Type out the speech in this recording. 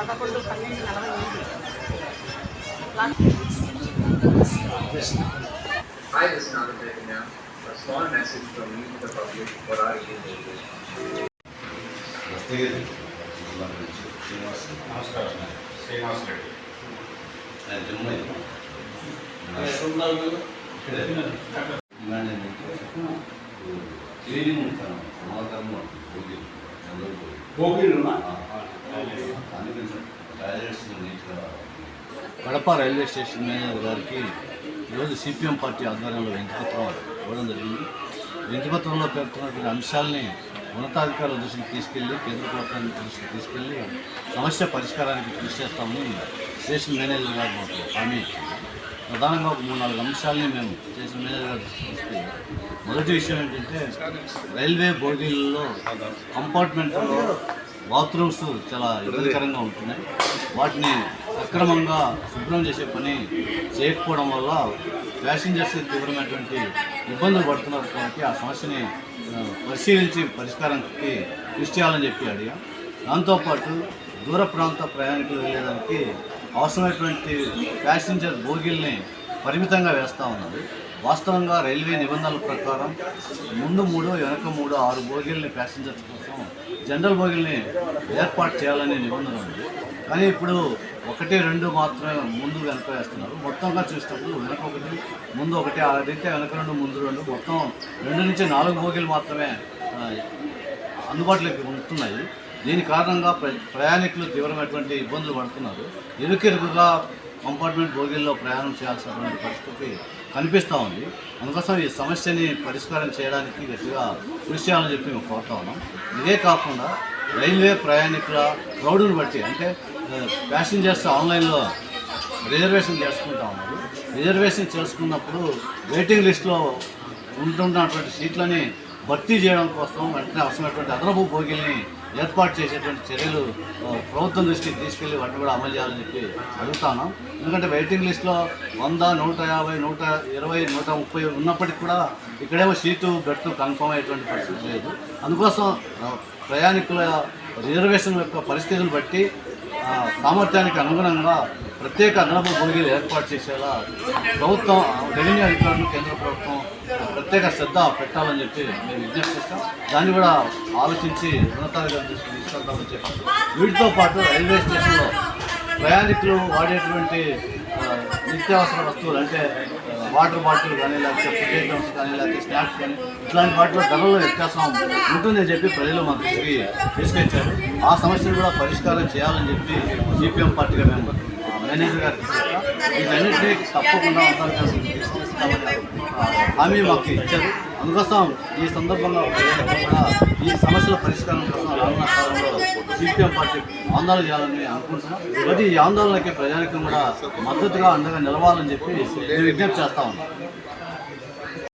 Hi, this is Anand Chaitanya. A small message from me to the public for our Indian నమస్కారం Srinivas Reddy cleaning Kadapa railway station manager గారికి ఈరోజు CPM party ఆధ్వర్యంలో వినతిపత్రం ఇవ్వడం జరిగింది. వినతిపత్రంలో పేర్కొన్నటువంటి అంశాలని ఉన్నతాధికారుల దృష్టికి తీసుకెళ్లి కేంద్ర ప్రభుత్వం దృష్టికి తీసుకెళ్లి సమస్య పరిష్కారానికి కృషి చేస్తామని స్టేషన్ మేనేజర్ గారు మాకు హామీ ఇచ్చింది. ప్రధానంగా ఒక 3-4 అంశాలని మేము స్టేషన్ మేనేజర్ గారు తీసుకెళ్ళి, మొదటి విషయం ఏంటంటే రైల్వే బోగీలలో కంపార్ట్మెంట్లో బాత్రూమ్స్ చాలా ఇబ్బందికరంగా ఉంటున్నాయి. వాటిని సక్రమంగా శుభ్రం చేసే పని చేయకపోవడం వల్ల ప్యాసింజర్స్ తీవ్రమైనటువంటి ఇబ్బందులు పడుతున్నారు. కాబట్టి ఆ సమస్యని పరిశీలించి పరిష్కారానికి కృషి చేయాలని చెప్పి అడిగాం. దాంతోపాటు దూర ప్రాంత ప్రయాణికులు వెళ్ళేదానికి అవసరమైనటువంటి ప్యాసింజర్ బోగీల్ని పరిమితంగా వేస్తూ ఉన్నారు. వాస్తవంగా రైల్వే నిబంధనల ప్రకారం ముందు 3 వెనక 3 6 బోగీలని ప్యాసింజర్స్ కోసం జనరల్ బోగీల్ని ఏర్పాటు చేయాలనే నిబంధన ఉంది. కానీ ఇప్పుడు 1-2 మాత్రమే ముందు వెనక వేస్తున్నారు. మొత్తంగా చూసినప్పుడు వెనక 1 ముందు 1 అదైతే వెనక 2 ముందు 2 మొత్తం 2 నుంచి 4 బోగీలు మాత్రమే అందుబాటులోకి ఉంటున్నాయి. దీని కారణంగా ప్రయాణికులు తీవ్రమైనటువంటి ఇబ్బందులు పడుతున్నారు. ఇరుకిరుకుగా కంపార్ట్మెంట్ బోగీల్లో ప్రయాణం చేయాల్సినటువంటి పరిస్థితి కనిపిస్తూ ఉంది. అందుకోసం ఈ సమస్యని పరిష్కారం చేయడానికి గట్టిగా కృషి చేయాలని చెప్పి మేము కోరుతా ఉన్నాం. ఇదే కాకుండా రైల్వే ప్రయాణికుల క్రౌడ్ని బట్టి, అంటే ప్యాసింజర్స్ ఆన్లైన్లో రిజర్వేషన్ చేసుకుంటా ఉన్నారు. రిజర్వేషన్ చేసుకున్నప్పుడు వెయిటింగ్ లిస్టులో ఉంటున్నటువంటి సీట్లని భర్తీ చేయడం కోసం వెంటనే అవసరమైనటువంటి అదనపు బోగీల్ని ఏర్పాటు చేసేటువంటి చర్యలు ప్రభుత్వం దృష్టికి తీసుకెళ్లి వాటిని కూడా అమలు చేయాలని చెప్పి అడుగుతాను. ఎందుకంటే వెయిటింగ్ లిస్టులో 100, 150, 120, 130 ఉన్నప్పటికీ కూడా ఇక్కడేమో సీటు గట్టు కన్ఫర్మ్ అయ్యేటువంటి పరిస్థితి లేదు. అందుకోసం ప్రయాణికుల రిజర్వేషన్ యొక్క పరిస్థితులను బట్టి సామర్థ్యానికి అనుగుణంగా ప్రత్యేక అదనపు బోగీలు ఏర్పాటు చేసేలా ప్రభుత్వం, రెవెన్యూ అధికారులు, కేంద్ర ప్రభుత్వం ప్రత్యేక శ్రద్ధ పెట్టాలని చెప్పి మేము విజ్ఞప్తి చేస్తాం. దాన్ని కూడా ఆలోచించి ఉన్నతాధికారుల దృష్టికి తీసుకెళ్తామని చెప్పి, వీటితో పాటు రైల్వే స్టేషన్లో ప్రయాణికులు వాడేటువంటి నిత్యావసర వస్తువులు, అంటే వాటర్ బాటిల్ కానీ, లేకపోతే ఫుడ్ ఐటమ్స్ కానీ, లేకపోతే స్నాక్స్ కానీ, ఇట్లాంటి వాటిలో ధరల్లో వ్యత్యాసం ఉంటుందని చెప్పి ప్రజలు మా దృష్టికి తీసుకొచ్చారు. ఆ సమస్యను కూడా పరిష్కారం చేయాలని చెప్పి సిపిఎం పార్టీగా మేము మేనేజర్ గారికి వీటన్నింటినీ తప్పకుండా హామీ మాకు ఇచ్చారు. అందుకోసం ఈ సందర్భంగా కూడా ఈ సమస్యల పరిష్కారం కోసం రానున్న కాలంలో సిపిఎం పార్టీ ఆందోళన చేయాలని అనుకుంటున్నాం. కాబట్టి ఈ ఆందోళనకి ప్రజానికం కూడా మద్దతుగా అండగా నిలవాలని చెప్పి విజ్ఞప్తి చేస్తా ఉన్నాం.